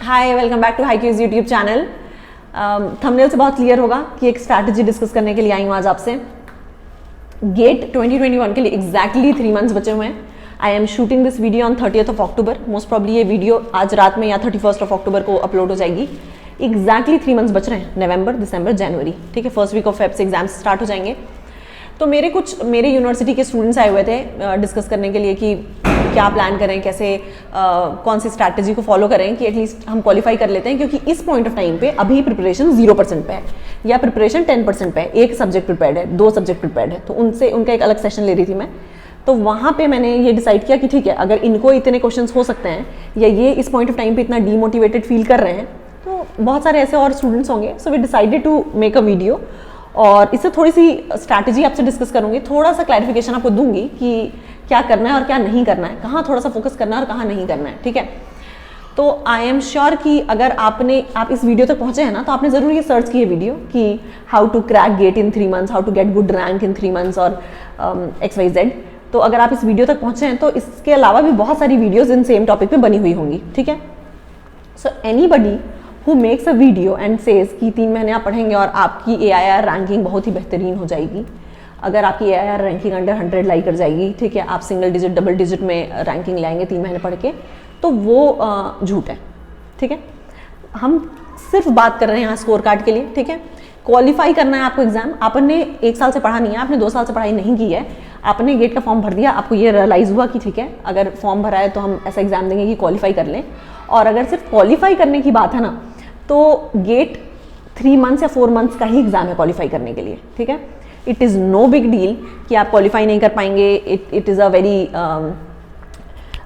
Hi, welcome back to high Qs YouTube channel. Thumbnail से बहुत clear होगा कि एक स्ट्रैटेजी डिस्कस करने के लिए आई हूँ आज आपसे। गेट 2021 के लिए एग्जैक्टली 3 मंथ्स बचे हुए हैं। I am shooting this video on 30th of October. Most probably ये वीडियो आज रात में या 31st ऑफ अक्टूबर को अपलोड हो जाएगी। एग्जैक्टली 3 मंथ्स बच रहे हैं, नवंबर, दिसंबर, जनवरी। ठीक है, फर्स्ट वीक ऑफ फेब से एग्जाम्स स्टार्ट हो जाएंगे। तो मेरे यूनिवर्सिटी के स्टूडेंट्स आए हुए थे डिस्कस करने के लिए कि क्या प्लान करें, कैसे कौन सी स्ट्रैटेजी को फॉलो करें कि एटलीस्ट हम क्वालिफाई कर लेते हैं। क्योंकि इस पॉइंट ऑफ टाइम पे अभी प्रिपरेशन 0% पे है या प्रिपरेशन 10% पे है। एक सब्जेक्ट प्रिपेयर्ड है, 2 सब्जेक्ट प्रिपेयर्ड है, तो उनका एक अलग सेशन ले रही थी मैं। तो वहाँ पे मैंने ये डिसाइड किया कि ठीक है, अगर इनको इतने क्वेश्चंस हो सकते हैं या ये इस पॉइंट ऑफ टाइम पे इतना डीमोटिवेटेड फील कर रहे हैं, तो बहुत सारे ऐसे और स्टूडेंट्स होंगे। So we decided to make a video और इससे थोड़ी सी स्ट्रैटेजी आपसे डिस्कस करूंगी, थोड़ा सा क्लैरिफिकेशन आपको दूंगी कि क्या करना है और क्या नहीं करना है, कहाँ थोड़ा सा फोकस करना है और कहाँ नहीं करना है। ठीक है, तो आई एम श्योर कि अगर आप इस वीडियो तक पहुंचे हैं ना, तो आपने जरूर ये सर्च की है वीडियो कि how to crack GATE in 3 months, how to get good rank in 3 months और XYZ। तो अगर आप इस वीडियो तक पहुंचे हैं तो इसके अलावा भी बहुत सारी वीडियोज इन सेम टॉपिक पे बनी हुई होंगी। ठीक है, so anybody who makes a video and says कि 3 महीने आप पढ़ेंगे और आपकी AIR रैंकिंग बहुत ही बेहतरीन हो जाएगी, अगर आपकी AIR रैंकिंग अंडर 100 लाई कर जाएगी, ठीक है, आप सिंगल डिजिट डबल डिजिट में रैंकिंग लाएंगे 3 महीने पढ़ के, तो वो झूठ है। ठीक है, हम सिर्फ बात कर रहे हैं यहाँ स्कोर कार्ड के लिए। ठीक है, क्वालिफाई करना है आपको एग्जाम। आपने 1 साल से पढ़ा नहीं है, आपने 2 साल से पढ़ाई नहीं की है, आपने गेट का फॉर्म भर दिया, आपको ये रियलाइज हुआ कि ठीक है, अगर फॉर्म भरा है तो हम ऐसा एग्जाम देंगे कि क्वालिफाई कर लें। और अगर सिर्फ क्वालिफाई करने की बात है ना, तो गेट 3 मंथ्स या 4 मंथ्स का ही एग्जाम है क्वालिफाई करने के लिए। ठीक है, it is no big deal कि आप क्वालिफाई नहीं कर पाएंगे। It is a very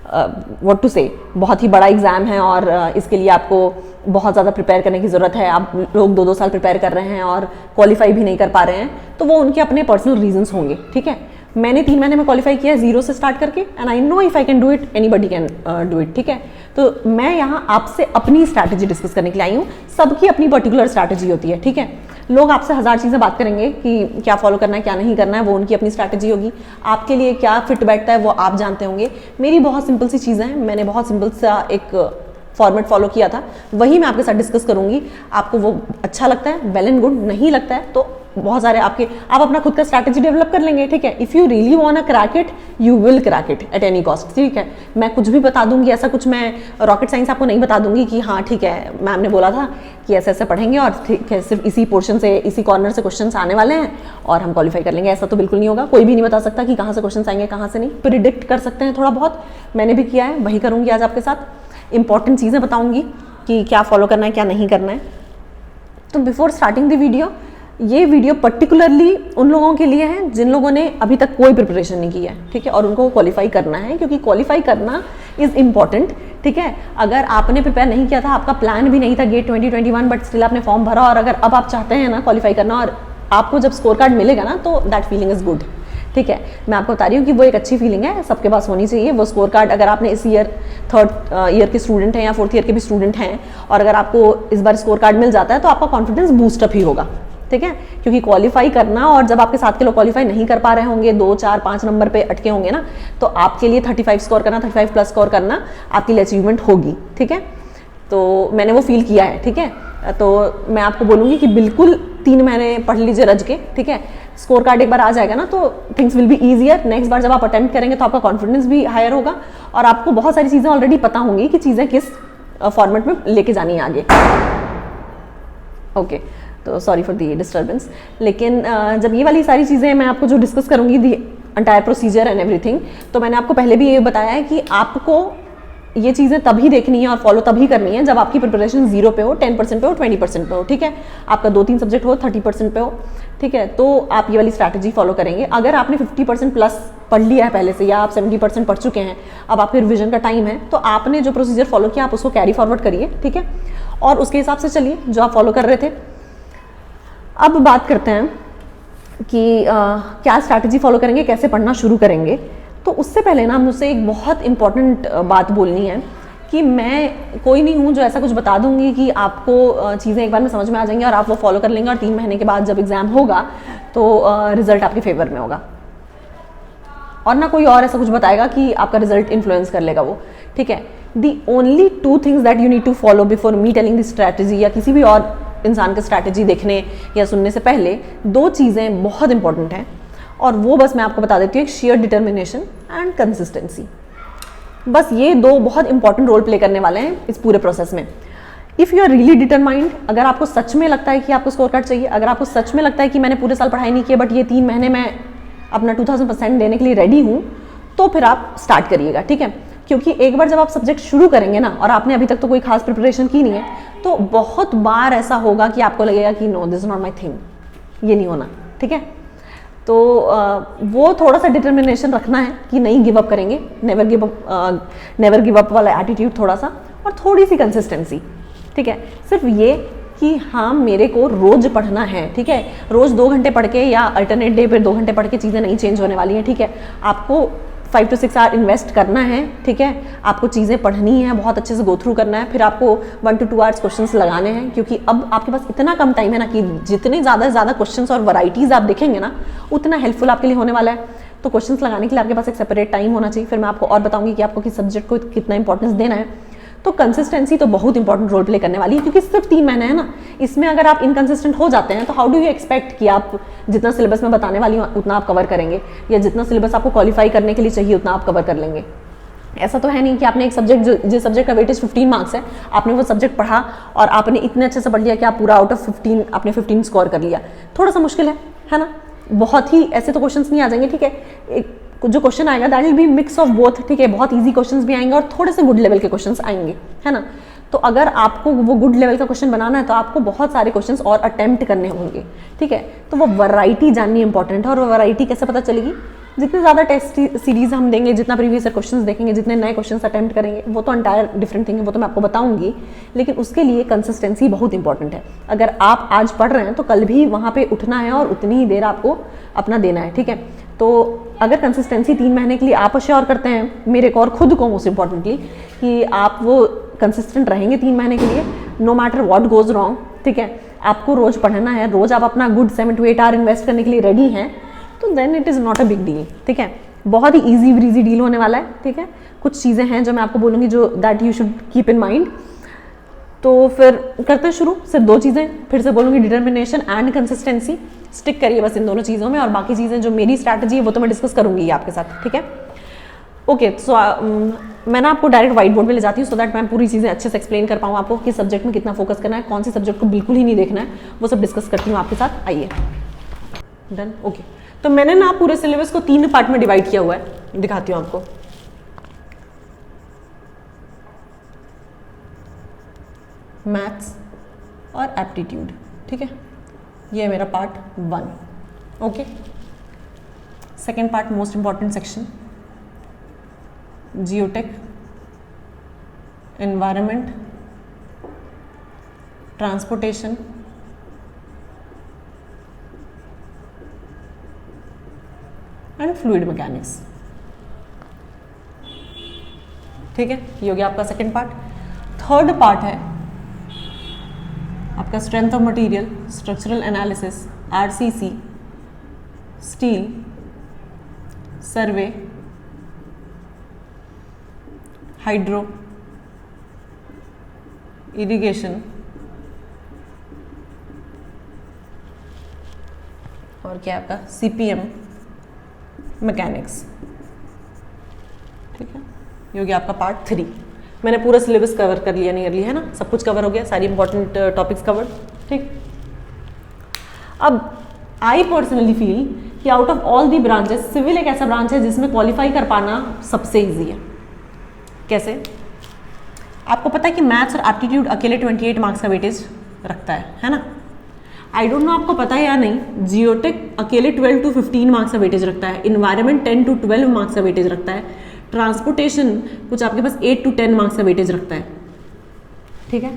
what to say, बहुत ही बड़ा एग्जाम है और इसके लिए आपको बहुत ज़्यादा प्रिपेयर करने की ज़रूरत है। आप लोग 2-2 साल प्रिपेयर कर रहे हैं और क्वालिफाई भी नहीं कर पा रहे हैं, तो वो उनके अपने पर्सनल रीजंस होंगे। ठीक है, मैंने 3 महीने में क्वालिफाई किया 0 से स्टार्ट करके, and I know if I can do it, anybody can do it. ठीक है, तो मैं यहाँ आपसे अपनी स्ट्रैटेजी डिस्कस करने के लिए आई हूँ। सबकी अपनी पर्टिकुलर स्ट्रैटेजी होती है। ठीक है, लोग आपसे 1000 चीज़ें बात करेंगे कि क्या फॉलो करना है, क्या नहीं करना है, वो उनकी अपनी स्ट्रैटेजी होगी। आपके लिए क्या फिट बैठता है वो आप जानते होंगे। मेरी बहुत सिंपल सी चीज़ें हैं, मैंने बहुत सिंपल सा एक फॉर्मेट फॉलो किया था, वही मैं आपके साथ डिस्कस करूंगी। आपको वो अच्छा लगता है, वेल एंड गुड, नहीं लगता है तो बहुत सारे आप अपना खुद का स्ट्रैटेजी डेवलप कर लेंगे। ठीक है, if you really want to crack it, you will crack it at any cost. ठीक है, मैं कुछ भी बता दूंगी, ऐसा कुछ मैं रॉकेट साइंस आपको नहीं बता दूंगी कि हाँ ठीक है, मैम ने बोला था कि ऐसे ऐसे पढ़ेंगे और ठीक है, सिर्फ इसी पोर्शन से, इसी कॉर्नर से क्वेश्चन आने वाले हैं और हम क्वालिफाई कर लेंगे। ऐसा तो बिल्कुल नहीं होगा। कोई भी नहीं बता सकता कि कहाँ से क्वेश्चन आएंगे, कहाँ से नहीं। प्रिडिक्ट कर सकते हैं थोड़ा बहुत, मैंने भी किया है, वही करूँगी आज आपके साथ। इंपॉर्टेंट चीज़ें बताऊँगी कि क्या फॉलो करना है, क्या नहीं करना है। तो बिफोर स्टार्टिंग द वीडियो, ये वीडियो पर्टिकुलरली उन लोगों के लिए है जिन लोगों ने अभी तक कोई प्रिपरेशन नहीं की है। ठीक है, और उनको क्वालिफाई करना है, क्योंकि क्वालिफाई करना इज़ इम्पॉर्टेंट। ठीक है, अगर आपने प्रिपेयर नहीं किया था, आपका प्लान भी नहीं था गेट 2021, बट स्टिल आपने फॉर्म भरा और अगर अब आप चाहते हैं ना क्वालिफाई करना और आपको जब स्कोर कार्ड मिलेगा ना, तो दैट फीलिंग इज़ गुड। ठीक है, मैं आपको बता रही हूँ कि वो एक अच्छी फीलिंग है, सबके पास होनी चाहिए वो स्कोर कार्ड। अगर आपने इस ईयर 3rd ईयर के स्टूडेंट हैं या 4th ईयर के भी स्टूडेंट हैं और अगर आपको इस बार स्कोर कार्ड मिल जाता है, तो आपका कॉन्फिडेंस बूस्टअप ही होगा। ठीक है, क्योंकि क्वालिफाई करना और जब आपके साथ के लोग क्वालिफाई नहीं कर पा रहे होंगे, 2, 4, 5 नंबर पे अटके होंगे ना, तो आपके लिए 35 स्कोर करना, 35 प्लस स्कोर करना आपके लिए अचीवमेंट होगी। ठीक है, तो मैंने वो फील किया है। ठीक है, तो मैं आपको बोलूँगी कि बिल्कुल 3 महीने पढ़ लीजिए रज के। ठीक है, स्कोर कार्ड एक बार आ जाएगा ना, तो things will be easier. Next बार जब आप अटेम्प्ट करेंगे तो आपका कॉन्फिडेंस भी हायर होगा और आपको बहुत सारी चीज़ें ऑलरेडी पता होंगी कि चीज़ें किस फॉर्मेट में लेके जानी है आगे। ओके, तो सॉरी फॉर दी डिस्टर्बेंस। लेकिन जब ये वाली सारी चीज़ें मैं आपको जो डिस्कस करूँगी, the entire procedure and everything, तो मैंने आपको पहले भी ये बताया है कि आपको ये चीज़ें तभी देखनी है और फॉलो तभी करनी है जब आपकी प्रिपरेशन 0 पे हो, 10% पे हो, 20% पे हो। ठीक है, आपका 2-3 सब्जेक्ट हो, 30% पे हो। ठीक है, तो आप ये वाली स्ट्रैटेजी फॉलो करेंगे। अगर आपने 50% प्लस पढ़ लिया है पहले से या आप 70% पढ़ चुके हैं, अब आपके रिविजन का टाइम है, तो आपने जो प्रोसीजर फॉलो किया आप उसको कैरी फॉरवर्ड करिए। ठीक है, और उसके हिसाब से चलिए जो आप फॉलो कर रहे थे। अब बात करते हैं कि क्या स्ट्रैटेजी फॉलो करेंगे, कैसे पढ़ना शुरू करेंगे। तो उससे पहले ना मुझसे एक बहुत इंपॉर्टेंट बात बोलनी है कि मैं कोई नहीं हूँ जो ऐसा कुछ बता दूंगी कि आपको चीज़ें एक बार में समझ में आ जाएंगी और आप वो फॉलो कर लेंगे और 3 महीने के बाद जब एग्ज़ाम होगा तो रिजल्ट आपके फेवर में होगा। और ना कोई और ऐसा कुछ बताएगा कि आपका रिजल्ट इन्फ्लुएंस कर लेगा वो। ठीक है, the only 2 things that you need to follow before me telling the strategy, या किसी भी और इंसान की स्ट्रैटेजी देखने या सुनने से पहले 2 चीज़ें बहुत इंपॉर्टेंट हैं, और वो बस मैं आपको बता देती हूँ, एक शेयर डिटर्मिनेशन एंड कंसिस्टेंसी। बस ये 2 बहुत इंपॉर्टेंट रोल प्ले करने वाले हैं इस पूरे प्रोसेस में। If you are really determined, अगर आपको सच में लगता है कि आपको स्कोर कार्ड चाहिए, अगर आपको सच में लगता है कि मैंने पूरे साल पढ़ाई नहीं की बट ये 3 महीने में अपना 2000% देने के लिए रेडी हूँ, तो फिर आप स्टार्ट करिएगा, ठीक है। क्योंकि एक बार जब आप सब्जेक्ट शुरू करेंगे ना, और आपने अभी तक तो कोई खास प्रिपरेशन की नहीं है, तो बहुत बार ऐसा होगा कि आपको लगेगा कि no, this is not my thing, ये नहीं होना, ठीक है। तो वो थोड़ा सा डिटर्मिनेशन रखना है कि नहीं गिव अप करेंगे, नेवर गिव अप वाला एटीट्यूड थोड़ा सा, और थोड़ी सी कंसिस्टेंसी, ठीक है। सिर्फ ये कि हाँ, मेरे को रोज पढ़ना है, ठीक है। रोज 2 घंटे पढ़ के या अल्टरनेट डे पे 2 घंटे पढ़ के चीज़ें नहीं चेंज होने वाली हैं, ठीक है। आपको 5 to 6 आवर इन्वेस्ट करना है, ठीक है। आपको चीज़ें पढ़नी है, बहुत अच्छे से गो थ्रू करना है, फिर आपको 1 to 2 आवर्स क्वेश्चंस लगाने हैं, क्योंकि अब आपके पास इतना कम टाइम है ना कि जितने ज़्यादा से ज़्यादा क्वेश्चंस और वैरायटीज़ आप देखेंगे ना, उतना हेल्पफुल आपके लिए होने वाला है। तो क्वेश्चंस लगाने के लिए आपके पास एक सेपरेट टाइम होना चाहिए। फिर मैं आपको और बताऊंगी कि आपको किस सब्जेक्ट को कितना इंपॉर्टेंस देना है। तो कंसिस्टेंसी तो बहुत इंपॉर्टेंट रोल प्ले करने वाली है, क्योंकि सिर्फ 3 महीने है ना, इसमें अगर आप इनकंसिस्टेंट हो जाते हैं तो हाउ डू यू एक्सपेक्ट कि आप जितना सिलेबस में बताने वाली हूँ उतना आप कवर करेंगे, या जितना सिलेबस आपको क्वालिफाई करने के लिए चाहिए उतना आप कवर कर लेंगे। ऐसा तो है नहीं कि आपने एक सब्जेक्ट, जिस सब्जेक्ट का वेटेज 15 मार्क्स है, आपने वो सब्जेक्ट पढ़ा और आपने इतने अच्छे से पढ़ लिया कि आप पूरा आउट ऑफ 15 आपने 15 स्कोर कर लिया। थोड़ा सा मुश्किल है ना। बहुत ही ऐसे तो क्वेश्चंस नहीं आ जाएंगे, ठीक है। एक जो क्वेश्चन आएगा that will be mix of both, ठीक है। बहुत इजी क्वेश्चंस भी आएंगे और थोड़े से गुड लेवल के क्वेश्चंस आएंगे, है ना। तो अगर आपको वो गुड लेवल का क्वेश्चन बनाना है तो आपको बहुत सारे क्वेश्चंस और अटेम्प्ट करने होंगे, ठीक है। तो वो वैरायटी जाननी इंपॉर्टेंट है, और वो वैरायटी कैसे पता चलेगी? जितने ज़्यादा टेस्ट सीरीज हम देंगे, जितना प्रीवियस ईयर क्वेश्चंस देखेंगे, जितने नए क्वेश्चंस अटेम्प्ट करेंगे, वो तो एंटायर डिफरेंट थिंग है, वो तो मैं आपको बताऊंगी। लेकिन उसके लिए कंसिस्टेंसी बहुत इंपॉर्टेंट है। अगर आप आज पढ़ रहे हैं तो कल भी वहाँ पे उठना है और उतनी ही देर आपको अपना देना है, ठीक है। तो अगर कंसिस्टेंसी 3 महीने के लिए आप अश्योर करते हैं, मेरे को और खुद को मोस्ट इंपॉर्टेंटली, कि आप वो कंसिस्टेंट रहेंगे 3 महीने के लिए, no matter what goes wrong, ठीक है। आपको रोज पढ़ना है, रोज आप अपना गुड 7 to 8 आवर इन्वेस्ट करने के लिए रेडी हैं, तो then it is not a big deal, ठीक है। बहुत ही ईजी ब्रीजी डील होने वाला है, ठीक है। कुछ चीज़ें हैं जो मैं आपको बोलूँगी जो that you should keep in mind. तो फिर करते हैं शुरू। सिर्फ 2 चीज़ें फिर से बोलूँगी, डिटर्मिनेशन एंड कंसिस्टेंसी। स्टिक करिए बस इन दोनों चीज़ों में, और बाकी चीज़ें जो मेरी स्ट्रैटेजी है वो तो मैं डिस्कस करूँगी आपके साथ, ठीक है। ओके, सो मैं ना आपको डायरेक्ट व्हाइट बोर्ड में ले जाती हूँ, सो दैट मैं पूरी चीज़ें अच्छे से एक्सप्लेन कर पाऊँ आपको, किस सब्जेक्ट में कितना फोकस करना है, कौन से सब्जेक्ट को बिल्कुल ही नहीं देखना है, वो सब डिस्कस करती हूँ आपके साथ। आइए, डन। ओके, तो मैंने ना पूरे सिलेबस को 3 पार्ट में डिवाइड किया हुआ है, दिखाती हूँ आपको। मैथ्स और एप्टीट्यूड, ठीक है। ये है मेरा part 1। Okay, second part most important section, geotech, environment, transportation, and fluid mechanics, ठीक है। ये हो गया आपका सेकेंड पार्ट। थर्ड पार्ट है आपका strength of material, structural analysis, RCC, steel, survey, hydro, irrigation, और क्या आपका सीपीएम, मैकेनिक्स, ठीक है। ये हो गया आपका पार्ट 3। मैंने पूरा सिलेबस कवर कर लिया, नियरली, है ना। सब कुछ कवर हो गया, सारी इंपॉर्टेंट टॉपिक्स कवर, ठीक। अब आई पर्सनली फील कि out of all the branches civil एक ऐसा ब्रांच है जिसमें क्वालिफाई कर पाना सबसे ईजी है। कैसे? आपको पता है कि मैथ्स और एप्टीट्यूड अकेले 28 मार्क्स का वेटेज रखता है ना। आई डोंट नो आपको पता है या नहीं, जियोटेक अकेले 12 to 15 मार्क्स का वेटेज रखता है, इन्वायरमेंट 10 to 12 मार्क्स का वेटेज रखता है, ट्रांसपोर्टेशन कुछ आपके पास 8 to 10 मार्क्स का वेटेज रखता है, ठीक है।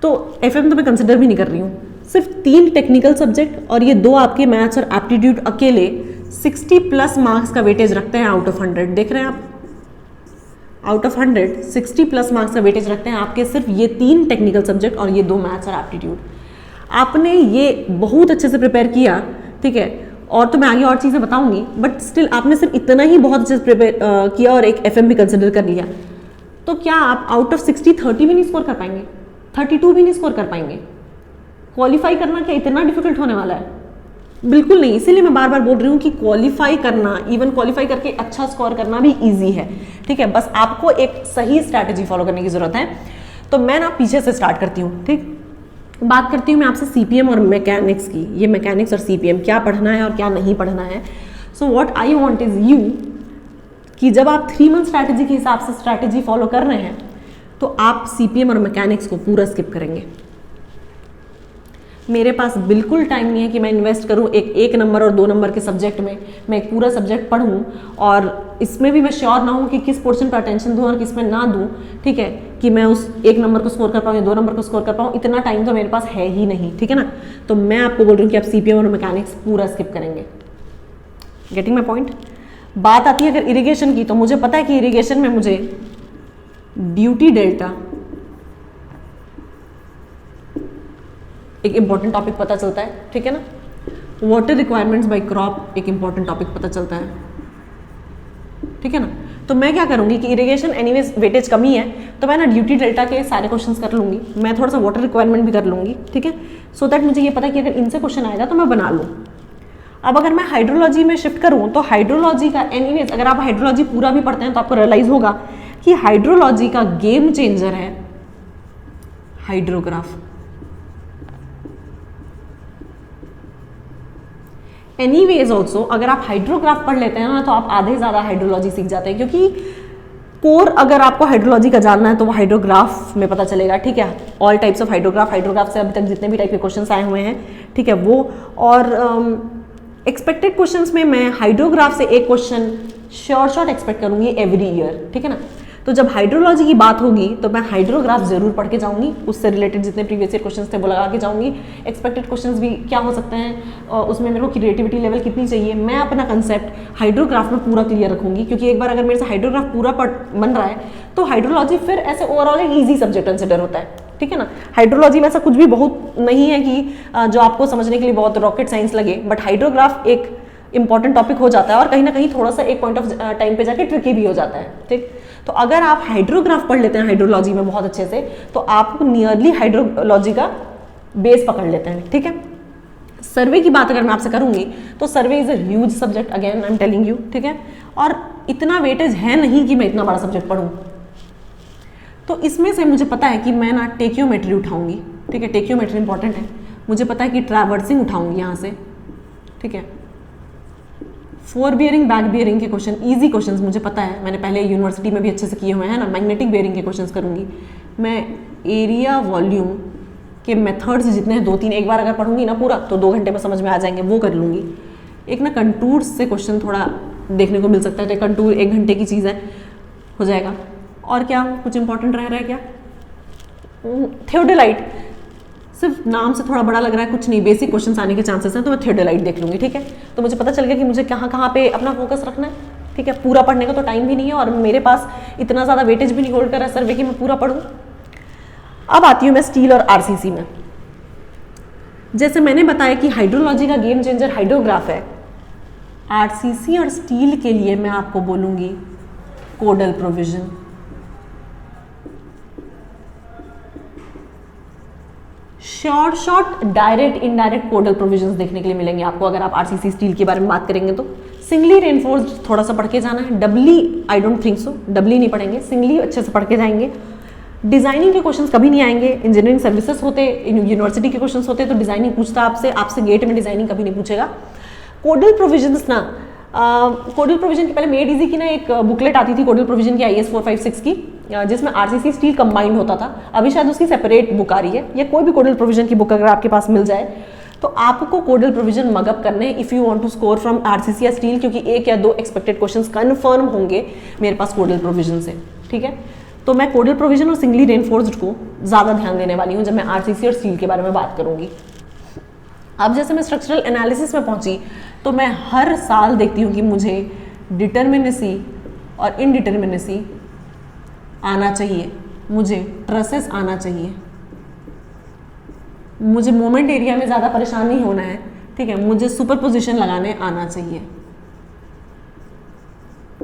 तो एफएम तो मैं कंसिडर भी नहीं कर रही हूँ। सिर्फ 3 टेक्निकल सब्जेक्ट और ये 2 आपके मैथ्स और एप्टीट्यूड अकेले 60+ मार्क्स का वेटेज रखते हैं आउट ऑफ 100। देख रहे हैं आप, आउट ऑफ 100 60+ मार्क्स का वेटेज रखते हैं आपके सिर्फ ये 3 टेक्निकल सब्जेक्ट और ये 2 मैथ्स और एप्टीट्यूड। आपने ये बहुत अच्छे से प्रिपेयर किया, ठीक है, और तो मैं आगे और चीज़ें बताऊंगी, बट स्टिल आपने सिर्फ इतना ही बहुत अच्छे से प्रिपेयर किया और एक एफएम भी कंसिडर कर लिया, तो क्या आप आउट ऑफ 60 30 भी नहीं स्कोर कर पाएंगे, 32 भी नहीं स्कोर कर पाएंगे? क्वालिफाई करना क्या इतना डिफिकल्ट होने वाला है? बिल्कुल नहीं। इसीलिए मैं बार बार बोल रही हूँ कि क्वालिफाई करना, इवन क्वालिफाई करके अच्छा स्कोर करना भी ईजी है, ठीक है। बस आपको एक सही स्ट्रैटेजी फॉलो करने की जरूरत है। तो मैं ना पीछे से स्टार्ट करती हूँ, ठीक। बात करती हूँ मैं आपसे सीपीएम और मैकेनिक्स की। ये मैकेनिक्स और सीपीएम क्या पढ़ना है और क्या नहीं पढ़ना है। So what I want is you कि जब आप 3 मंथ स्ट्रैटेजी के हिसाब से स्ट्रैटेजी फॉलो कर रहे हैं तो आप सीपीएम और मैकेनिक्स को पूरा स्किप करेंगे। मेरे पास बिल्कुल टाइम नहीं है कि मैं इन्वेस्ट करूं एक नंबर और 2 नंबर के सब्जेक्ट में, मैं एक पूरा सब्जेक्ट पढूं और इसमें भी मैं श्योर ना हूं कि किस पोर्शन पर अटेंशन दूं और किस में ना दूं, ठीक है, कि मैं उस 1 नंबर को स्कोर कर पाऊं या 2 नंबर को स्कोर कर पाऊं। इतना टाइम तो मेरे पास है ही नहीं, ठीक है ना। तो मैं आपको बोल रही हूँ कि आप सीपीएम और मैकेनिक्स पूरा स्किप करेंगे। Getting my point? बात आती है अगर इरिगेशन की, तो मुझे पता है कि इरिगेशन में मुझे ड्यूटी डेल्टा एक इंपॉर्टेंट टॉपिक पता चलता है, ठीक है ना। वाटर रिक्वायरमेंट्स बाय क्रॉप एक इंपॉर्टेंट टॉपिक पता चलता है, ठीक है ना। तो मैं क्या करूंगी कि इरिगेशन एनीवेज वेटेज कमी है, तो मैं ना ड्यूटी डेल्टा के सारे क्वेश्चंस कर लूंगी, मैं थोड़ा सा वाटर रिक्वायरमेंट भी कर लूंगी, ठीक है, सो दैट मुझे ये पता है कि अगर इनसे क्वेश्चन आएगा तो मैं बना लूँ। अब अगर मैं हाइड्रोलॉजी में शिफ्ट करूँ तो हाइड्रोलॉजी का एनीवेज अगर आप हाइड्रोलॉजी पूरा भी पढ़ते हैं तो आपको रियलाइज होगा कि हाइड्रोलॉजी का गेम चेंजर है हाइड्रोग्राफ। एनीवेज ऑल्सो अगर आप हाइड्रोग्राफ पढ़ लेते हैं ना तो आप आधे ज़्यादा हाइड्रोलॉजी सीख जाते हैं, क्योंकि कोर अगर आपको हाइड्रोलॉजी का जानना है तो वो हाइड्रोग्राफ में पता चलेगा, ठीक है। ऑल टाइप्स ऑफ हाइड्रोग्राफ से अभी तक जितने भी टाइप के क्वेश्चंस आए हुए हैं, ठीक है, वो और एक्सपेक्टेड क्वेश्चंस में मैं हाइड्रोग्राफ से एक क्वेश्चन श्योर शॉट एक्सपेक्ट करूंगी एवरी ईयर, ठीक है ना। तो जब हाइड्रोलॉजी की बात होगी तो मैं हाइड्रोग्राफ जरूर पढ़ के जाऊंगी, उससे रिलेटेड जितने प्रीवियस ईयर क्वेश्चंस थे वो लगा के जाऊंगी। एक्सपेक्टेड क्वेश्चंस भी क्या हो सकते हैं, उसमें मेरे को क्रिएटिविटी लेवल कितनी चाहिए, मैं अपना कंसेप्ट हाइड्रोग्राफ में पूरा क्लियर रखूंगी, क्योंकि एक बार अगर मेरे से हाइड्रोग्राफ पूरा बन रहा है तो हाइड्रोलॉजी फिर ऐसे ओवरऑल एक ईजी सब्जेक्ट कंसिडर होता है, ठीक है ना। हाइड्रोलॉजी में ऐसा कुछ भी बहुत नहीं है कि जो आपको समझने के लिए बहुत रॉकेट साइंस लगे, बट हाइड्रोग्राफ एक इंपॉर्टेंट टॉपिक हो जाता है और कहीं ना कहीं थोड़ा सा एक पॉइंट ऑफ टाइम पे जाके ट्रिकी भी हो जाता है, ठीक। तो अगर आप हाइड्रोग्राफ पढ़ लेते हैं हाइड्रोलॉजी में बहुत अच्छे से तो आप नियरली हाइड्रोलॉजी का बेस पकड़ लेते हैं, ठीक है। सर्वे की बात अगर मैं आपसे करूंगी तो सर्वे is a huge subject, again I am telling you, ठीक है, और इतना वेटेज है नहीं कि मैं इतना बड़ा सब्जेक्ट पढ़ूं। तो इसमें से मुझे पता है कि मैं ना टेक्योमेट्री उठाऊंगी, ठीक है, टेक्योमेट्री इंपॉर्टेंट है। मुझे पता है कि ट्रैवर्सिंग उठाऊंगी यहाँ से, ठीक है। फोर बियरिंग बैक बियरिंग के क्वेश्चन, इजी क्वेश्चंस मुझे पता है, मैंने पहले यूनिवर्सिटी में भी अच्छे से किए हुए हैं ना। मैग्नेटिक बियरिंग के क्वेश्चंस करूंगी मैं। एरिया वॉल्यूम के मेथड्स जितने हैं 2-3 एक बार अगर पढ़ूंगी ना पूरा तो 2 घंटे में समझ में आ जाएंगे, वो कर लूंगी। एक ना कंटूर्स से क्वेश्चन थोड़ा देखने को मिल सकता है, तो कंटूर 1 घंटे की चीज़ है, हो जाएगा। और क्या कुछ इंपॉर्टेंट रह रहा है क्या? थियोडोलाइट, सिर्फ नाम से थोड़ा बड़ा लग रहा है, कुछ नहीं, बेसिक क्वेश्चंस आने के चांसेस हैं, तो मैं थियोडोलाइट देख लूंगी, ठीक है। तो मुझे पता चल गया कि मुझे कहाँ कहाँ पे अपना फोकस रखना है, ठीक है। पूरा पढ़ने का तो टाइम भी नहीं है और मेरे पास इतना ज़्यादा वेटेज भी नहीं होल्ड कर रहा है सर्वे की मैं पूरा पढ़ूँ। अब आती हूँ मैं स्टील और आरसीसी में। जैसे मैंने बताया कि हाइड्रोलॉजी का गेम चेंजर हाइड्रोग्राफ है, आरसीसी और स्टील के लिए मैं आपको बोलूँगी कोडल प्रोविजन। शॉर्ट डायरेक्ट इनडायरेक्ट कोडल प्रोविजंस देखने के लिए मिलेंगे आपको अगर आप आरसीसी स्टील के बारे में बात करेंगे तो। सिंगली रेनफोर्स्ड थोड़ा सा पढ़ के जाना है, डबली आई डोंट थिंक सो, डबली नहीं पढ़ेंगे, सिंगली अच्छे से पढ़ के जाएंगे। डिजाइनिंग के क्वेश्चंस कभी नहीं आएंगे, इंजीनियरिंग सर्विसेज होते, यूनिवर्सिटी के क्वेश्चंस होते तो डिजाइनिंग पूछता आपसे गेट में डिजाइनिंग कभी नहीं पूछेगा। कोडल प्रोविजंस ना, कोडल प्रोविजन की पहले मेड इजी की ना एक बुकलेट आती थी कोडल प्रोविजन की IAS 456 की, जिसमें आरसीसी स्टील कंबाइंड होता था। अभी शायद उसकी सेपरेट बुक आ रही है, या कोई भी कोडल प्रोविजन की बुक अगर आपके पास मिल जाए तो आपको कोडल प्रोविजन मगअप करने if you want to score from RCC या स्टील, क्योंकि 1 या 2 एक्सपेक्टेड क्वेश्चंस कंफर्म होंगे मेरे पास कोडल प्रोविजन से, ठीक है। तो मैं कोडल प्रोविजन और सिंगली रेनफोर्स्ड को ज़्यादा ध्यान देने वाली हूँ जब मैं आरसीसी और स्टील के बारे में बात करूँगी। अब जैसे मैं स्ट्रक्चरल एनालिसिस में पहुंची तो मैं हर साल देखती हूँ कि मुझे डिटर्मिनेसी और इनडिटर्मिनेसी आना चाहिए, मुझे ट्रसेस आना चाहिए, मुझे मोमेंट एरिया में ज़्यादा परेशान नहीं होना है, ठीक है, मुझे सुपरपोजिशन लगाने आना चाहिए।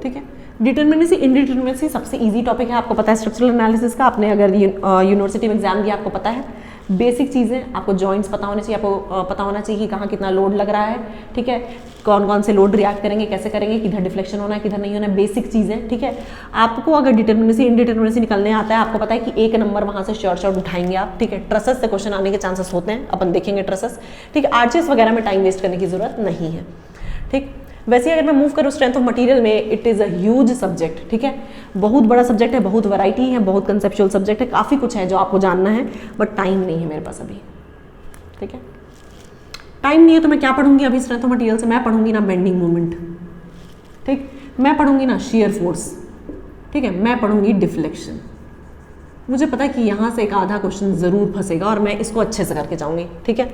ठीक है, डिटर्मिनेसी इनडिटर्मिनेसी सबसे इजी टॉपिक है, आपको पता है स्ट्रक्चरल एनालिसिस का, आपने अगर यूनिवर्सिटी में एग्जाम दिया आपको पता है। बेसिक चीज़ें आपको जॉइंट्स पता होने चाहिए, आपको पता होना चाहिए कि कहाँ कितना लोड लग रहा है। ठीक है, कौन कौन से लोड रिएक्ट करेंगे, कैसे करेंगे, किधर डिफ्लेक्शन होना है, किधर नहीं होना है, बेसिक चीज़ें। ठीक है, आपको अगर डिटर्मिनेसी इनडिटर्मिनेसी निकलने आता है, आपको पता है कि एक नंबर वहाँ से शॉर्ट उठाएंगे आप। ठीक है, ट्रसेस से क्वेश्चन आने के चांसेस होते हैं, अपन देखेंगे ट्रसेस। ठीक है, आर्चेस वगैरह में टाइम वेस्ट करने की जरूरत नहीं है। ठीक, वैसे अगर मैं मूव करूँ स्ट्रेंथ ऑफ मटेरियल में, it is a huge subject. ठीक है, बहुत बड़ा सब्जेक्ट है, बहुत वैरायटी है, बहुत कंसेप्चुअल सब्जेक्ट है, काफ़ी कुछ है जो आपको जानना है, बट टाइम नहीं है मेरे पास अभी। ठीक है, टाइम नहीं है तो मैं क्या पढ़ूंगी अभी स्ट्रेंथ ऑफ मटेरियल से? मैं पढ़ूंगी ना बेंडिंग मोमेंट, ठीक, मैं पढ़ूंगी ना शियर फोर्स, ठीक है, मैं पढ़ूंगी डिफ्लेक्शन। मुझे पता है कि यहाँ से एक आधा क्वेश्चन ज़रूर फंसेगा और मैं इसको अच्छे से करके जाऊँगी। ठीक है,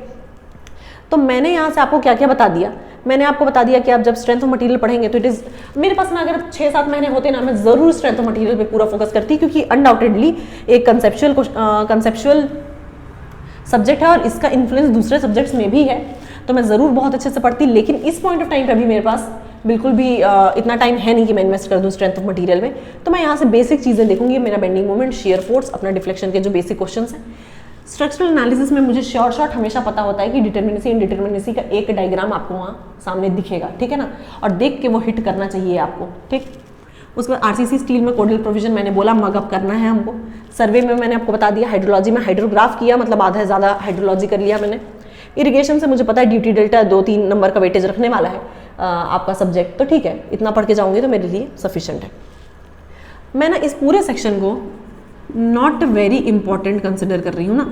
तो मैंने यहाँ से आपको क्या क्या बता दिया? मैंने आपको बता दिया कि आप जब स्ट्रेंथ ऑफ मटेरियल पढ़ेंगे तो इट इज़, मेरे पास ना अगर 6-7 महीने होते ना, मैं ज़रूर स्ट्रेंथ ऑफ मटेरियल पे पूरा फोकस करती, क्योंकि अनडाउटेडली एक कंसेप्चुअल सब्जेक्ट है और इसका इन्फ्लुएंस दूसरे सब्जेक्ट्स में भी है, तो मैं ज़रूर बहुत अच्छे से पढ़ती। लेकिन इस पॉइंट ऑफ टाइम पे अभी मेरे पास बिल्कुल भी इतना टाइम है नहीं कि मैं इन्वेस्ट कर दूँ स्ट्रेंथ ऑफ मटेरियल में। तो मैं यहाँ से बेसिक चीज़ें देखूंगी, मेरा बेंडिंग मोमेंट, शियर फोर्स, अपना डिफ्लेक्शन के जो बेसिक क्वेश्चन हैं। स्ट्रक्चरल एनालिसिस में मुझे शॉर्ट हमेशा पता होता है कि डिटर्मिनेसी इनडिटर्मिनेसी का एक डायग्राम आपको वहाँ सामने दिखेगा। ठीक है ना, और देख के वो हिट करना चाहिए आपको। ठीक, उसके बाद आरसीसी स्टील में कोडल प्रोविजन मैंने बोला मग अप करना है हमको। सर्वे में मैंने आपको बता दिया, हाइड्रोलॉजी में हाइड्रोग्राफ किया, मतलब आधा से ज़्यादा हाइड्रोलॉजी कर लिया मैंने। इरिगेशन से मुझे पता है ड्यूटी डेल्टा 2-3 नंबर का वेटेज रखने वाला है आपका सब्जेक्ट, तो ठीक है, इतना पढ़ के जाऊँगी तो मेरे लिए सफिशेंट है। मैं ना इस पूरे सेक्शन को नॉट वेरी इंपॉर्टेंट कंसिडर कर रही हूँ ना,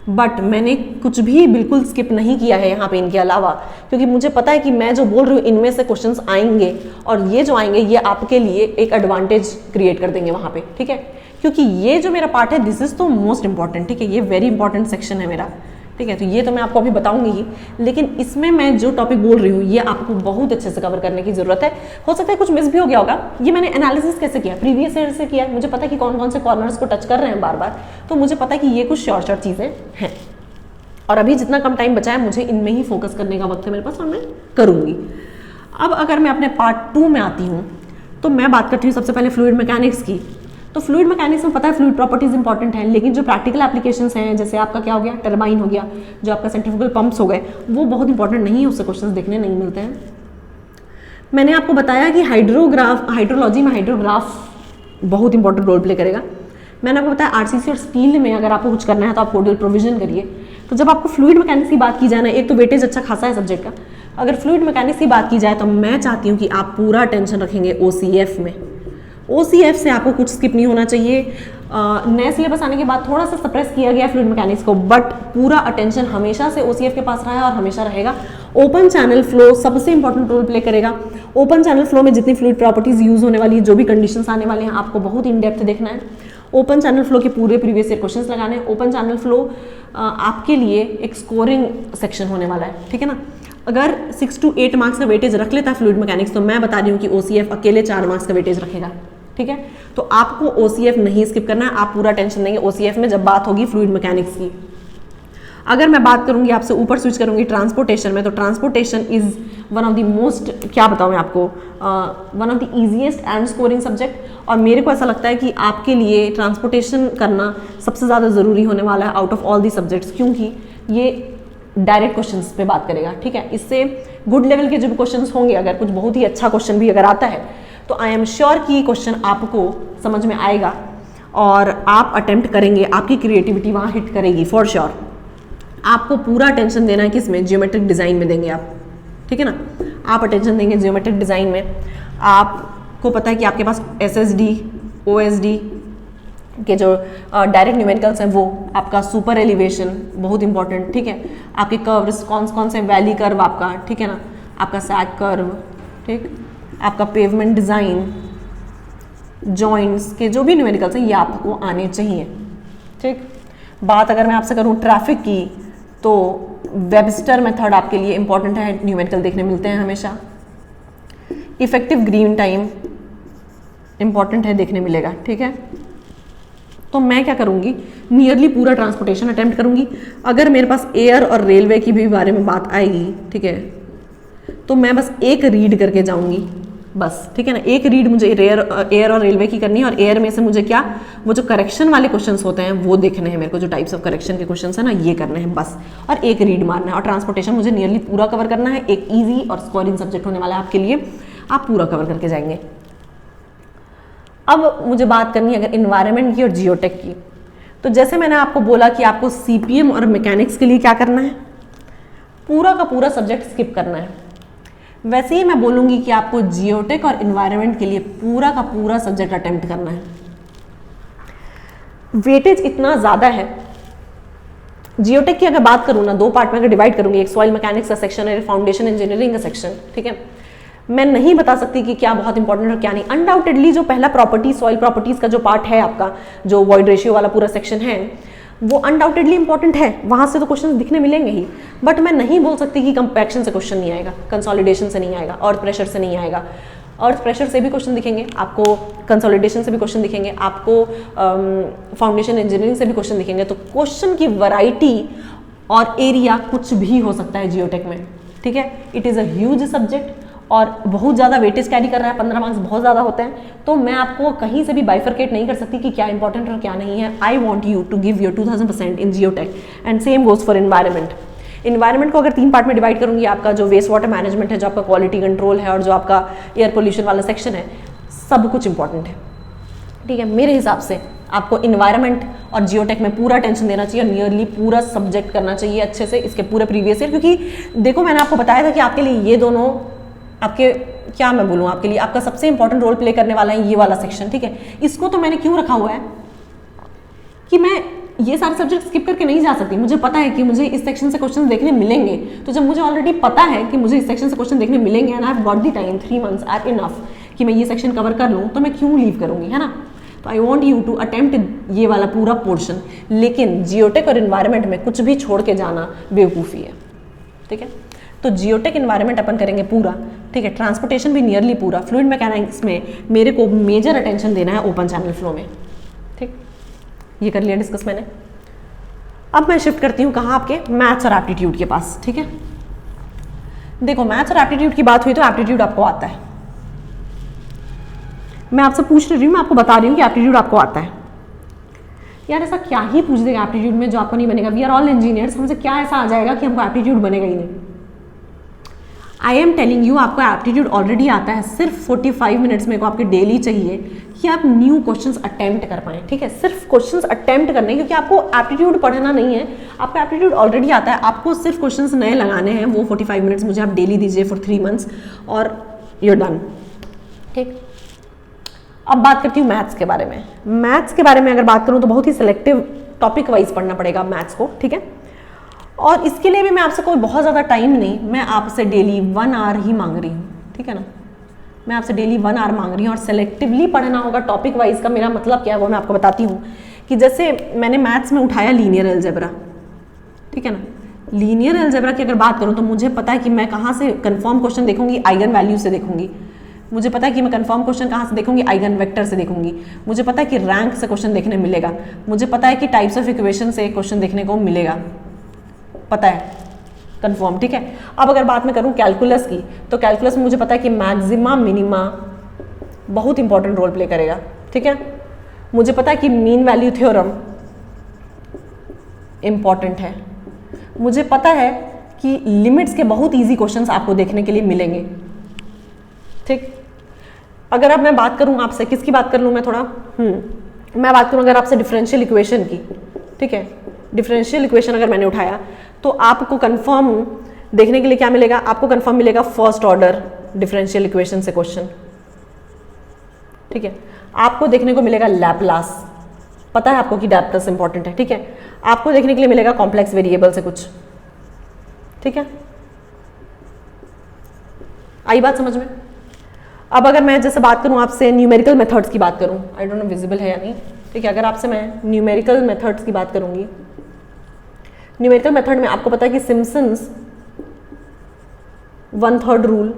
बट मैंने कुछ भी बिल्कुल स्किप नहीं किया है यहाँ पे इनके अलावा, क्योंकि मुझे पता है कि मैं जो बोल रही हूँ इनमें से क्वेश्चंस आएंगे और ये जो आएंगे ये आपके लिए एक एडवांटेज क्रिएट कर देंगे वहाँ पे। ठीक है, क्योंकि ये जो मेरा पार्ट है दिस इज तो मोस्ट इंपॉर्टेंट। ठीक है, ये वेरी इंपॉर्टेंट सेक्शन है मेरा। ठीक है, तो ये तो मैं आपको अभी बताऊंगी ही, लेकिन इसमें मैं जो टॉपिक बोल रही हूँ ये आपको बहुत अच्छे से कवर करने की जरूरत है। हो सकता है कुछ मिस भी हो गया होगा। ये मैंने एनालिसिस कैसे किया, प्रीवियस ईयर से किया, मुझे पता है कि कौन कौन से कॉर्नर्स को टच कर रहे हैं बार बार, तो मुझे पता है कि ये कुछ शॉर्ट चीज़ें हैं और अभी जितना कम टाइम बचा है मुझे इनमें ही फोकस करने का वक्त है मेरे पास और मैं करूँगी। अब अगर मैं अपने पार्ट 2 में आती हूँ तो मैं बात करती हूँ सबसे पहले फ्लूइड मैकेनिक्स की। तो फ्लूइड मैकेनिक्स में पता है फ्लूइड प्रॉपर्टीज इंपॉर्टेंट हैं, लेकिन जो प्रैक्टिकल एप्लीकेशंस हैं जैसे आपका क्या हो गया, टर्बाइन हो गया, जो आपका सेंट्रीफ्यूगल पंप्स हो गए, वो बहुत इंपॉर्टेंट नहीं है, उससे क्वेश्चंस देखने नहीं मिलते हैं। मैंने आपको बताया कि हाइड्रोलॉजी में हाइड्रोग्राफ बहुत इंपॉर्टेंट रोल प्ले करेगा। मैंने आपको बताया आरसीसी और स्टील में अगर आपको कुछ करना है तो आप कोडल प्रोविजन करिए। तो जब आपको फ्लूइड मैकेनिक्स की बात की जाए ना, एक तो वेटेज अच्छा खासा है सब्जेक्ट का, अगर फ्लूइड मैकेनिक्स की बात की जाए तो मैं चाहती हूँ कि आप पूरा अटेंशन रखेंगे ओसीएफ में। ओसीएफ से आपको कुछ स्किप नहीं होना चाहिए। नए सिलेबस आने के बाद थोड़ा सा सप्रेस किया गया फ्लूइड मैकेनिक्स को, बट पूरा अटेंशन हमेशा से ओसीएफ के पास रहा है और हमेशा रहेगा। ओपन चैनल फ्लो सबसे इंपॉर्टेंट रोल प्ले करेगा। ओपन चैनल फ्लो में जितनी फ्लूइड प्रॉपर्टीज यूज होने वाली है, जो भी कंडीशंस आने वाले हैं, आपको बहुत इन डेप्थ देखना है। ओपन चैनल फ्लो के पूरे प्रीवियस ईयर क्वेश्चंस लगाने हैं। ओपन चैनल फ्लो आपके लिए एक स्कोरिंग सेक्शन होने वाला है। ठीक है ना, अगर 6 to 8 मार्क्स का वेटेज रख लेता है फ्लूइड मैकेनिक्स, तो मैं बता रही हूँ कि ओसीएफ अकेले 4 मार्क्स का वेटेज रखेगा। ठीक है, तो आपको ओसीएफ नहीं स्किप करना है, आप पूरा टेंशन देंगे ओसीएफ में जब बात होगी फ्लूइड मैकेनिक्स की। अगर मैं बात करूंगी आपसे ऊपर स्विच करूंगी ट्रांसपोर्टेशन में, तो transportation is one of the most, क्या बताऊं मैं आपको, one of the easiest and scoring subject. और मेरे को ऐसा लगता है कि आपके लिए ट्रांसपोर्टेशन करना सबसे ज़्यादा ज़रूरी होने वाला है out of all the subjects, क्योंकि ये डायरेक्ट क्वेश्चंस पे बात करेगा। ठीक है, इससे गुड लेवल के जो भी क्वेश्चंस होंगे, अगर कुछ बहुत ही अच्छा क्वेश्चन भी अगर आता है तो आई एम श्योर कि क्वेश्चन आपको समझ में आएगा और आप अटेम्प्ट करेंगे, आपकी क्रिएटिविटी वहाँ हिट करेगी फॉर श्योर। आपको पूरा अटेंशन देना है किसमें, जियोमेट्रिक डिज़ाइन में देंगे आप। ठीक है ना, आप अटेंशन देंगे जियोमेट्रिक डिज़ाइन में। आपको पता है कि आपके पास एसएसडी, ओएसडी के जो डायरेक्ट न्यूमेरिकल्स हैं वो, आपका सुपर एलिवेशन बहुत इंपॉर्टेंट। ठीक है, आपके कर्व्स कौन से, वैली कर्व आपका, ठीक है ना, आपका सैग कर्व, ठीक, आपका पेवमेंट डिज़ाइन, जॉइंट्स के जो भी न्यूमेरिकल्स हैं ये आपको आने चाहिए। ठीक, बात अगर मैं आपसे करूँ ट्रैफिक की, तो वेबस्टर मेथड आपके लिए इंपॉर्टेंट है, न्यूमेरिकल देखने मिलते हैं हमेशा। इफेक्टिव ग्रीन टाइम इंपॉर्टेंट है, देखने मिलेगा। ठीक है, तो मैं क्या करूँगी, नियरली पूरा ट्रांसपोर्टेशन अटेम्प्ट करूँगी। अगर मेरे पास एयर और रेलवे की भी बारे में बात आएगी, ठीक है, तो मैं बस एक रीड करके जाऊँगी बस, ठीक है ना। एक रीड मुझे एयर और रेलवे की करनी है, और एयर में से मुझे क्या, वो जो करेक्शन वाले क्वेश्चंस होते हैं वो देखने हैं मेरे को, जो टाइप्स ऑफ करेक्शन के क्वेश्चंस है ना, ये करने हैं बस, और एक रीड मारना है। और ट्रांसपोर्टेशन मुझे नियरली पूरा कवर करना है, एक ईजी और स्कोरिंग सब्जेक्ट होने वाला है आपके लिए, आप पूरा कवर करके जाएंगे। अब मुझे बात करनी है अगर इन्वायरमेंट की और जियोटेक की, तो जैसे मैंने आपको बोला कि आपको सीपीएम और मैकेनिक्स के लिए क्या करना है, पूरा का पूरा सब्जेक्ट स्किप करना है, वैसे ही मैं बोलूँगी कि आपको जियोटेक और इन्वायरमेंट के लिए पूरा का पूरा सब्जेक्ट अटेम्प्ट करना है। वेटेज इतना ज़्यादा है। जियोटेक की अगर बात करूँ ना, 2 पार्ट में अगर डिवाइड करूँगी, एक सॉइल मैकेनिक्स का सेक्शन है, फाउंडेशन इंजीनियरिंग का सेक्शन, ठीक है। मैं नहीं बता सकती कि क्या बहुत इंपॉर्टेंट और क्या नहीं। अनडाउटेडली जो पहला प्रॉपर्टी, सॉइल प्रॉपर्टीज़ का जो पार्ट है आपका, जो वॉइड रेशियो वाला पूरा सेक्शन है, वो अनडाउटेडली इंपॉर्टेंट है, वहाँ से तो क्वेश्चन दिखने मिलेंगे ही। बट मैं नहीं बोल सकती कि कंपैक्शन से क्वेश्चन नहीं आएगा, कंसोलिडेशन से नहीं आएगा, अर्थ प्रेशर से नहीं आएगा। अर्थ प्रेशर से भी क्वेश्चन दिखेंगे आपको, कंसोलिडेशन से भी क्वेश्चन दिखेंगे आपको, फाउंडेशन इंजीनियरिंग से भी क्वेश्चन दिखेंगे। तो क्वेश्चन की वैरायटी और एरिया कुछ भी हो सकता है जियोटेक में, ठीक है। It is a huge subject और बहुत ज़्यादा वेटेज कैरी कर रहा है, 15 मार्क्स बहुत ज़्यादा होते हैं, तो मैं आपको कहीं से भी बाइफरकेट नहीं कर सकती कि क्या इंपॉर्टेंट और क्या नहीं है। I want you to give your 2000% in geotech, and same goes for environment. Environment को अगर 3 पार्ट में डिवाइड करूंगी, आपका जो वेस्ट वाटर मैनेजमेंट है, जो आपका क्वालिटी कंट्रोल है, और जो आपका एयर पोल्यूशन वाला सेक्शन है, सब कुछ इंपॉर्टेंट है, ठीक है। मेरे हिसाब से आपको इन्वायरमेंट और जियोटेक में पूरा टेंशन देना चाहिए, और नियरली पूरा सब्जेक्ट करना चाहिए अच्छे से, इसके पूरे प्रीवियस ईयर। क्योंकि देखो, मैंने आपको बताया था कि आपके लिए ये दोनों, आपके क्या मैं बोलूँ, आपके लिए आपका सबसे इंपॉर्टेंट रोल प्ले करने वाला है ये वाला सेक्शन, ठीक है। इसको तो मैंने क्यों रखा हुआ है कि मैं ये सारे सब्जेक्ट स्किप करके नहीं जा सकती। मुझे पता है कि मुझे इस सेक्शन से क्वेश्चन देखने मिलेंगे, तो जब मुझे ऑलरेडी पता है कि मुझे इस सेक्शन से क्वेश्चन देखने मिलेंगे, and I have got the time, 3 months are enough कि मैं ये सेक्शन कवर कर लूँ, तो मैं क्यों लीव करूँगी, है ना। तो I want you to attempt ये वाला पूरा पोर्शन, लेकिन जियोटेक और इन्वायरमेंट में कुछ भी छोड़ के जाना बेवकूफ़ी है, ठीक है। तो जियोटेक इन्वायरमेंट अपन करेंगे पूरा, ठीक है। ट्रांसपोर्टेशन भी नियरली पूरा। फ्लूइड मैकेनिक्स में मेरे को मेजर अटेंशन देना है ओपन चैनल फ्लो में, ठीक। ये कर लिया डिस्कस मैंने। अब मैं शिफ्ट करती हूँ कहाँ, आपके मैथ्स और एप्टीट्यूड के पास, ठीक है। देखो, मैथ्स और एप्टीट्यूड की बात हुई तो एप्टीट्यूड आपको आता है। मैं आपसे पूछ रही हूँ, मैं आपको बता रही हूँ कि एप्टीट्यूड आपको आता है। यार ऐसा क्या ही पूछ देगा एप्टीट्यूड में जो आपको नहीं बनेगा। वी आर ऑल इंजीनियर्स, हमसे क्या ऐसा आ जाएगा कि हमको एप्टीट्यूड बनेगा ही नहीं। आई एम टेलिंग यू, आपको एप्टीट्यूड ऑलरेडी आता है। सिर्फ 45 मिनट्स मेरे को आपके डेली चाहिए कि आप न्यू क्वेश्चंस अटेम्प्ट कर पाएँ, ठीक है। सिर्फ क्वेश्चंस अटेम्प्ट करने, क्योंकि आपको एप्टीट्यूड पढ़ना नहीं है, आपको एप्टीट्यूड ऑलरेडी आता है। आपको सिर्फ क्वेश्चंस नए लगाने हैं। वो 45 मिनट्स मुझे आप डेली दीजिए फॉर 3 मंथ्स और यूर डन, ठीक। अब बात करती हूँ मैथ्स के बारे में। मैथ्स के बारे में अगर बात करूँ तो बहुत ही सिलेक्टिव टॉपिक वाइज पढ़ना पड़ेगा मैथ्स को, ठीक है। और इसके लिए भी मैं आपसे कोई बहुत ज़्यादा टाइम नहीं, मैं आपसे डेली 1 आवर ही मांग रही हूँ, ठीक है ना। मैं आपसे डेली 1 आवर मांग रही हूँ, और सेलेक्टिवली पढ़ना होगा टॉपिक वाइज का। मेरा मतलब क्या है वो मैं आपको बताती हूँ कि जैसे मैंने मैथ्स में उठाया लीनियर अलजेब्रा, ठीक है ना। लीनियर अलजेब्रा की अगर बात करूँ तो मुझे पता है कि मैं कहाँ से कंफर्म क्वेश्चन देखूंगी, आइगन वैल्यू से देखूंगी। मुझे पता है कि मैं कंफर्म क्वेश्चन कहाँ से देखूंगी, आइगन वेक्टर से देखूंगी। मुझे पता है कि रैंक से क्वेश्चन देखने मिलेगा। मुझे पता है कि टाइप्स ऑफ इक्वेशन से क्वेश्चन देखने को मिलेगा, पता है, कंफर्म, ठीक है। अब अगर बात मैं करूं कैलकुलस की, तो कैलकुलस में मुझे पता है कि मैक्सिमा मिनिमा बहुत इंपॉर्टेंट रोल प्ले करेगा, ठीक है। मुझे पता है कि मीन वैल्यू थ्योरम इंपॉर्टेंट है। मुझे पता है कि लिमिट्स के बहुत इजी क्वेश्चंस आपको देखने के लिए मिलेंगे, ठीक। अगर अब मैं बात करूं आपसे, किसकी बात कर लूं मैं थोड़ा, मैं बात करूं अगर आपसे डिफरेंशियल इक्वेशन की, ठीक है। डिफरेंशियल इक्वेशन अगर मैंने उठाया तो आपको कंफर्म देखने के लिए क्या मिलेगा, आपको कंफर्म मिलेगा फर्स्ट ऑर्डर डिफरेंशियल इक्वेशन से क्वेश्चन, ठीक है। आपको देखने को मिलेगा लैपलास, पता है आपको कि लैपलास इंपॉर्टेंट है, ठीक है। आपको देखने के लिए मिलेगा कॉम्प्लेक्स वेरिएबल से कुछ, ठीक है। आई बात समझ में। अब अगर मैं जैसे बात करूं आपसे न्यूमेरिकल मेथड्स की बात करूं, आई डोंट नो विजिबल है या नहीं, ठीक है। अगर आपसे मैं न्यूमेरिकल मेथड्स की बात करूंगी, न्यूमेरिकल मेथड में आपको पता है कि सिम्पसन्स 1/3 रूल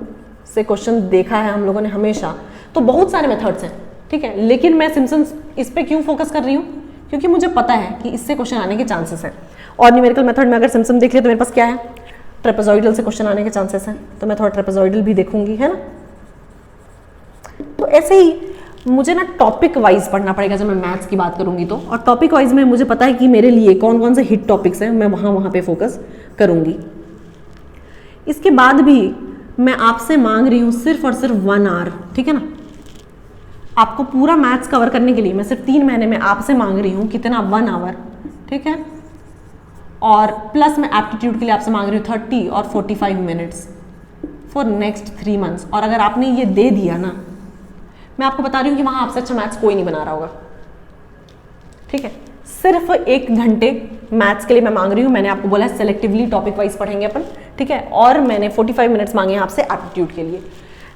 से क्वेश्चन देखा है हम लोगों ने हमेशा। तो बहुत सारे मेथड्स हैं, ठीक है। लेकिन मैं सिम्पसन्स इस पे क्यों फोकस कर रही हूँ, क्योंकि मुझे पता है कि इससे क्वेश्चन आने के चांसेस हैं। और न्यूमेरिकल मेथड में अगर सिम्पसन देख लिया तो मेरे पास क्या है, ट्रेपेजॉइडल से क्वेश्चन आने के चांसेस हैं, तो मैं थोड़ा ट्रेपेजॉइडल भी देखूंगी, है ना। तो ऐसे ही मुझे ना टॉपिक वाइज पढ़ना पड़ेगा जब मैं मैथ्स की बात करूंगी तो, और टॉपिक वाइज में मुझे पता है कि मेरे लिए कौन कौन से हिट टॉपिक्स हैं, मैं वहाँ पे फोकस करूंगी। इसके बाद भी मैं आपसे मांग रही हूँ सिर्फ और सिर्फ 1 आवर, ठीक है ना। आपको पूरा मैथ्स कवर करने के लिए मैं सिर्फ 3 महीने में आपसे मांग रही हूँ कितना, 1 आवर, ठीक है। और प्लस मैं एप्टीट्यूड के लिए आपसे मांग रही हूँ 30 और 45 मिनट्स फॉर नेक्स्ट 3 मंथ्स। और अगर आपने ये दे दिया ना, मैं आपको बता रही हूँ कि वहाँ आपसे अच्छा मैथ्स कोई नहीं बना रहा होगा, ठीक है। सिर्फ 1 घंटे मैथ्स के लिए मैं मांग रही हूँ। मैंने आपको बोला है सेलेक्टिवली टॉपिक वाइज पढ़ेंगे अपन, ठीक है। और मैंने 45 मिनट्स मांगे हैं आपसे एप्टीट्यूड के लिए,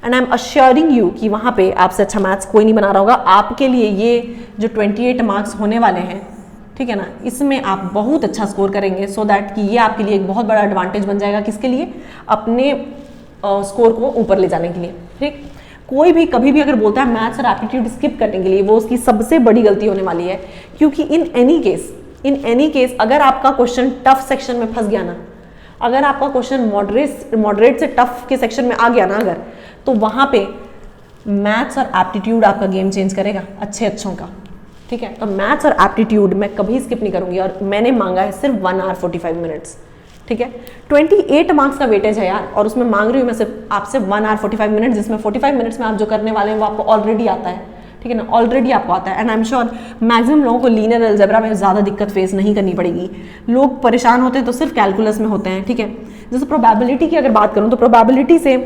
and I am assuring you कि वहाँ पे आपसे अच्छा मैथ्स कोई नहीं बना रहा होगा। आपके लिए ये जो 28 मार्क्स होने वाले हैं, ठीक है ना, इसमें आप बहुत अच्छा स्कोर करेंगे, सो दैट कि ये आपके लिए एक बहुत बड़ा एडवांटेज बन जाएगा। किसके लिए? अपने स्कोर को ऊपर ले जाने के लिए, ठीक। कोई भी कभी भी अगर बोलता है मैथ्स और एप्टीट्यूड स्किप करने के लिए, वो उसकी सबसे बड़ी गलती होने वाली है। क्योंकि इन एनी केस अगर आपका क्वेश्चन टफ सेक्शन में फंस गया ना, अगर आपका क्वेश्चन मॉडरेट से टफ के सेक्शन में आ गया ना अगर, तो वहां पे मैथ्स और एप्टीट्यूड आपका गेम चेंज करेगा अच्छों का, ठीक है। तो मैथ्स और एप्टीट्यूड मैं कभी स्किप नहीं करूंगी, और मैंने मांगा है सिर्फ 1 आवर 45 मिनट्स, ठीक है। 28 मार्क्स का वेटेज है यार, और उसमें मांग रही हूँ मैं सिर्फ आपसे 1 आवर 45 मिनट, जिसमें 45 मिनट्स में आप जो करने वाले हैं वो आपको ऑलरेडी आता है, ठीक है ना, ऑलरेडी आपको आता है। And I am sure maximum लोगों को लीनियर अलजेब्रा में ज़्यादा दिक्कत फेस नहीं करनी पड़ेगी। लोग परेशान होते हैं तो सिर्फ कैलकुलस में होते हैं, ठीक है। जैसे प्रोबेबिलिटी की अगर बात करूँ तो प्रोबेबिलिटी से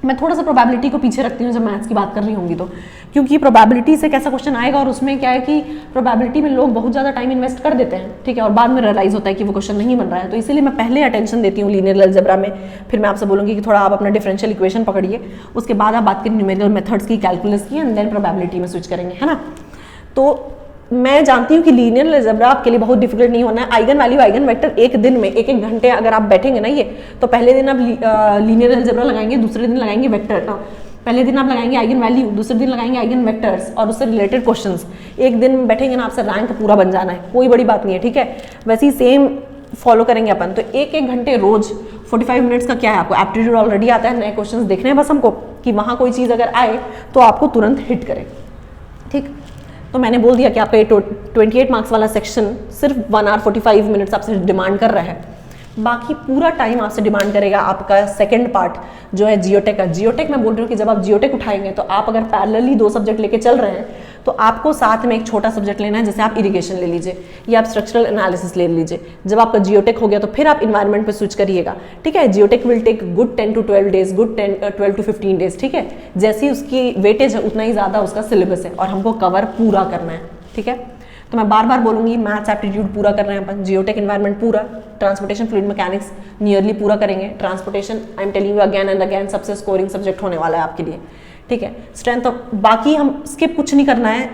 मैं थोड़ा सा प्रोबेबिलिटी को पीछे रखती हूँ जब मैथ्स की बात कर रही होंगी तो, क्योंकि प्रोबेबिलिटी से कैसा क्वेश्चन आएगा, और उसमें क्या है कि प्रोबेबिलिटी में लोग बहुत ज़्यादा टाइम इन्वेस्ट कर देते हैं, ठीक है, और बाद में रियलाइज होता है कि वो क्वेश्चन नहीं बन रहा है। तो इसीलिए मैं पहले अटेंशन देती हूँ लीनियर अलजेब्रा में। फिर मैं आपसे बोलूँगी कि थोड़ा आप अपना डिफरेंशियल इक्वेशन पकड़िए, उसके बाद आप बात करें न्यूमेरिकल मेथड्स की, कैलकुलस की, एंड देन प्रोबेबिलिटी में स्विच करेंगे, है ना। तो मैं जानती हूँ कि लीनियर अलजेब्रा आपके लिए बहुत डिफिकल्ट नहीं होना है। आइगन वैल्यू, आइगन वेक्टर एक दिन में 1-1 घंटे अगर आप बैठेंगे ना, ये तो पहले दिन आप लीनियर अलजेब्रा लगाएंगे, दूसरे दिन लगाएंगे वेक्टर, पहले दिन आप लगाएंगे आइगन वैल्यू, दूसरे दिन लगाएंगे आइगन वेक्टर्स और उससे रिलेटेड क्वेश्चंस। एक दिन में बैठेंगे ना, आपसे रैंक पूरा बन जाना है, कोई बड़ी बात नहीं है, ठीक है। वैसे ही सेम फॉलो करेंगे अपन। तो 1-1 घंटे रोज 45 मिनट्स का क्या है, आपको एप्टीट्यूड ऑलरेडी आता है, नए क्वेश्चंस देखने हैं बस हमको कि वहाँ कोई चीज़ अगर आए तो आपको तुरंत हिट करे, ठीक। तो मैंने बोल दिया कि आपका 28 मार्क्स वाला सेक्शन सिर्फ 1 आवर 45 मिनट्स आपसे डिमांड कर रहा है। बाकी पूरा टाइम आपसे डिमांड करेगा आपका सेकंड पार्ट जो है जियोटेक का। जियोटेक मैं बोल रही हूँ कि जब आप जियोटेक उठाएंगे तो आप अगर पैरेलली 2 सब्जेक्ट लेके चल रहे हैं तो आपको साथ में एक छोटा सब्जेक्ट लेना है, जैसे आप इरिगेशन ले लीजिए या आप स्ट्रक्चरल एनालिसिस ले लीजिए। जब आपका जियोटेक हो गया तो फिर आप इन्वायरमेंट पे स्विच करिएगा, ठीक है। जियोटेक will take good 10 to 12 days, good 12 to 15 days, ठीक है। जैसी उसकी वेटेज है उतना ही ज़्यादा उसका सिलेबस है और हमको कवर पूरा करना है, ठीक है। तो मैं बार बार बोलूंगी मैथ्स एप्टीट्यूड पूरा कर रहे हैं अपन, जियोटेक एनवायरनमेंट पूरा, ट्रांसपोर्टेशन फ्लूइड मैकेनिक्स नियरली पूरा करेंगे। Transportation I am telling you again and again सबसे स्कोरिंग सब्जेक्ट होने वाला है आपके लिए, ठीक है। स्ट्रेंथ ऑफ बाकी हम स्किप कुछ नहीं करना है।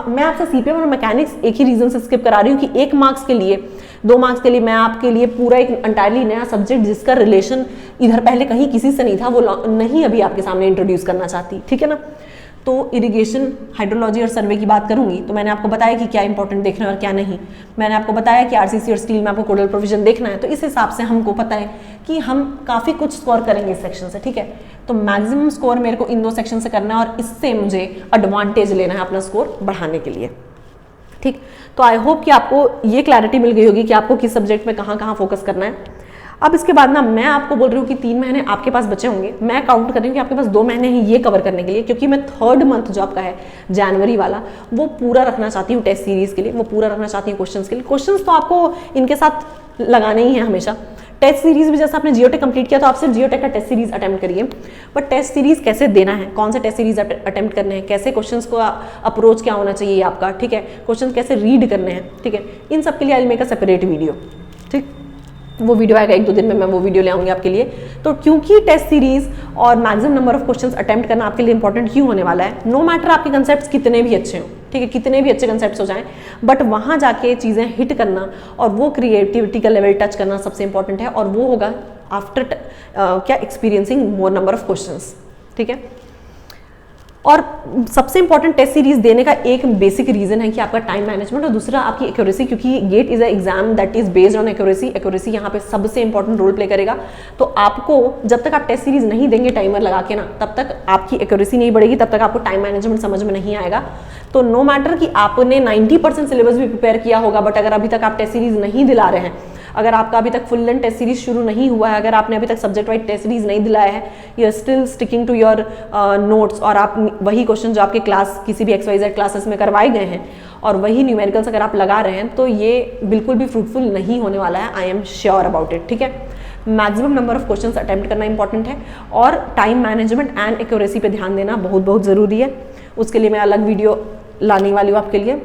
मैं आपसे सीपीएम और मैकेनिक्स एक ही रीजन से स्किप करा रही हूँ कि 1 मार्क्स के लिए 2 मार्क्स के लिए मैं आपके लिए पूरा एक एंटायरली नया सब्जेक्ट जिसका रिलेशन इधर पहले कहीं किसी से नहीं था वो नहीं अभी आपके सामने इंट्रोड्यूस करना चाहती, ठीक है ना। तो इरिगेशन, हाइड्रोलॉजी और सर्वे की बात करूंगी तो मैंने आपको बताया कि क्या इंपॉर्टेंट देखना है और क्या नहीं। मैंने आपको बताया कि आरसीसी और स्टील में आपको कोडल प्रोविजन देखना है, तो इस हिसाब से हमको पता है कि हम काफ़ी कुछ स्कोर करेंगे इस सेक्शन से, ठीक है। तो मैक्सिमम स्कोर मेरे को इन 2 सेक्शन से करना है और इससे मुझे एडवांटेज लेना है अपना स्कोर बढ़ाने के लिए, ठीक। तो आई होप कि आपको ये क्लैरिटी मिल गई होगी कि आपको किस सब्जेक्ट में कहाँ फोकस करना है। अब इसके बाद ना मैं आपको बोल रही हूँ कि 3 महीने आपके पास बचे होंगे। मैं काउंट कर रही हूँ कि आपके पास 2 महीने हैं ये कवर करने के लिए, क्योंकि मैं 3rd मंथ जो आपका है जनवरी वाला वो पूरा रखना चाहती हूँ टेस्ट सीरीज के लिए, वो पूरा रखना चाहती हूँ क्वेश्चंस के लिए। क्वेश्चंस तो आपको इनके साथ लगाने ही है हमेशा। टेस्ट सीरीज भी जैसे आपने जियोटेक कंप्लीट किया तो आप सिर्फ जियोटेक का टेस्ट सीरीज अटेम्प्ट करिए, बट टेस्ट सीरीज कैसे देना है, कौन से टेस्ट सीरीज अटेम्प्ट करने हैं, कैसे क्वेश्चंस को अप्रोच क्या होना चाहिए आपका, ठीक है, क्वेश्चन कैसे रीड करने हैं, ठीक है। इन सब के लिए I will make a separate video, ठीक। वो वीडियो आएगा 1-2 दिन में, मैं वो वीडियो ले आऊंगी आपके लिए। तो क्योंकि टेस्ट सीरीज और maximum number of questions attempt करना आपके लिए इंपॉर्टेंट क्यों होने वाला है, नो मैटर आपके कंसेप्ट्स कितने भी अच्छे हों, ठीक है, कितने भी अच्छे कंसेप्ट्स हो जाएं, बट वहाँ जाके चीज़ें हिट करना और वो क्रिएटिविटी का लेवल टच करना सबसे इंपॉर्टेंट है, और वो होगा आफ्टर क्या experiencing more number of questions, ठीक है। और सबसे इंपॉर्टेंट टेस्ट सीरीज देने का एक बेसिक रीजन है कि आपका टाइम मैनेजमेंट और दूसरा आपकी एक्यूरेसी, क्योंकि GATE is a exam that is based on accuracy. Accuracy यहाँ पे सबसे इंपॉर्टेंट रोल प्ले करेगा। तो आपको जब तक आप टेस्ट सीरीज नहीं देंगे टाइमर लगा के ना, तब तक आपकी एक्यूरेसी नहीं बढ़ेगी, तब तक आपको टाइम मैनेजमेंट समझ में नहीं आएगा। तो नो मैटर कि आपने 90% सिलेबस भी प्रिपेयर किया होगा, बट अगर अभी तक आप टेस्ट सीरीज नहीं दिला रहे हैं, अगर आपका अभी तक फुल लेंथ टेस्ट सीरीज शुरू नहीं हुआ है, अगर आपने अभी तक सब्जेक्ट वाइज टेस्ट सीरीज नहीं दिलाया है, you are still sticking to your notes, और आप वही क्वेश्चन जो आपके क्लास किसी भी XYZ क्लासेस में करवाए गए हैं और वही न्यूमेरिकल्स अगर आप लगा रहे हैं, तो ये बिल्कुल भी फ्रूटफुल नहीं होने वाला है। आई एम श्योर अबाउट इट। ठीक है, maximum number of questions attempt करना इंपॉर्टेंट है और टाइम मैनेजमेंट एंड एक्यूरेसी पे ध्यान देना बहुत बहुत ज़रूरी है। उसके लिए मैं अलग वीडियो लाने वाली हूँ आपके लिए।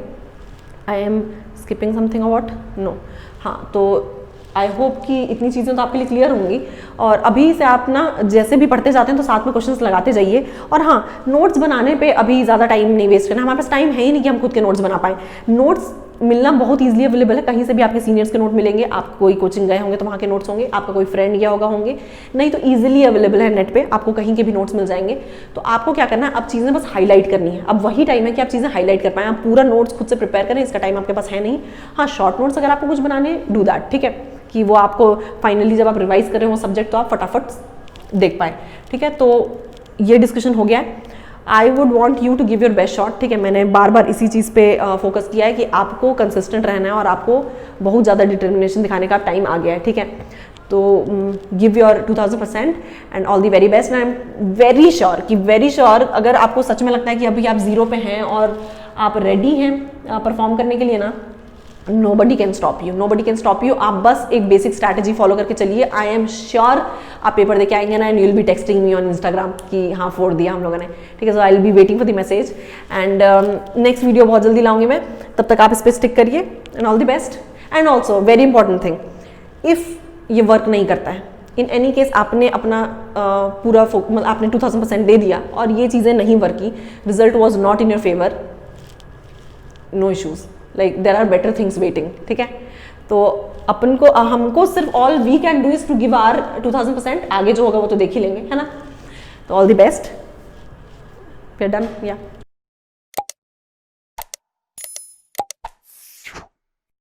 I am skipping something about no. हाँ, तो आई होप कि इतनी चीज़ें तो आपके लिए क्लियर होंगी। और अभी से आप ना जैसे भी पढ़ते जाते हैं तो साथ में क्वेश्चंस लगाते जाइए। और हाँ, नोट्स बनाने पे अभी ज़्यादा टाइम नहीं वेस्ट करना। हमारे पास टाइम है ही नहीं कि हम खुद के नोट्स बना पाएँ। नोट्स मिलना बहुत ईजिली अवेलेबल है, कहीं से भी आपके सीनियर्स के नोट मिलेंगे। आप कोई कोचिंग गए होंगे तो वहाँ के नोट्स होंगे, आपका कोई फ्रेंड गया होंगे, नहीं तो ईजिली अवेलेबल है नेट पे, आपको कहीं के भी नोट्स मिल जाएंगे। तो आपको क्या करना है, अब चीज़ें बस हाईलाइट करनी है। अब वही टाइम है कि आप चीज़ें हाईलाइट कर पाएँ। आप पूरा नोट्स खुद से प्रिपेयर करें, इसका टाइम आपके पास है नहीं। हाँ, शॉर्ट नोट्स अगर आपको कुछ बनाने, डू दैट। ठीक है, कि वो आपको फाइनली जब आप रिवाइज करें वो सब्जेक्ट तो आप फटाफट देख पाए। ठीक है, तो ये डिस्कशन हो गया है। I would want you to give your best shot. ठीक है, मैंने बार बार इसी चीज़ पे फोकस किया है कि आपको कंसिस्टेंट रहना है और आपको बहुत ज़्यादा डिटर्मिनेशन दिखाने का टाइम आ गया है। ठीक है, तो give your 2000% and all the very best. I am very sure अगर आपको सच में लगता है कि अभी आप 0 पे हैं और आप रेडी हैं परफॉर्म करने के लिए ना, nobody can stop you। आप बस एक बेसिक स्ट्रैटेजी फॉलो करके चलिए। आई एम श्योर आप पेपर देके आएंगे ना, and you will be texting me on Instagram कि हाँ 4 दिया हम लोगों ने। ठीक है, so I will be waiting for the message and next video बहुत जल्दी लाऊंगी मैं। तब तक आप इस पर स्टिक करिए and all the best. And also very important thing, if ये वर्क नहीं करता है, इन एनी केस आपने अपना पूरा मतलब आपने 2000% दे दिया और ये चीज़ें नहीं वर्क की, result was not in your favour, no issues, like there are better things waiting. ठीक है, तो अपन को हमको सिर्फ all we can do is to give our 2000%। आगे जो होगा वो तो देख ही लेंगे, है ना। तो ऑल द बेस्ट, फिर डन या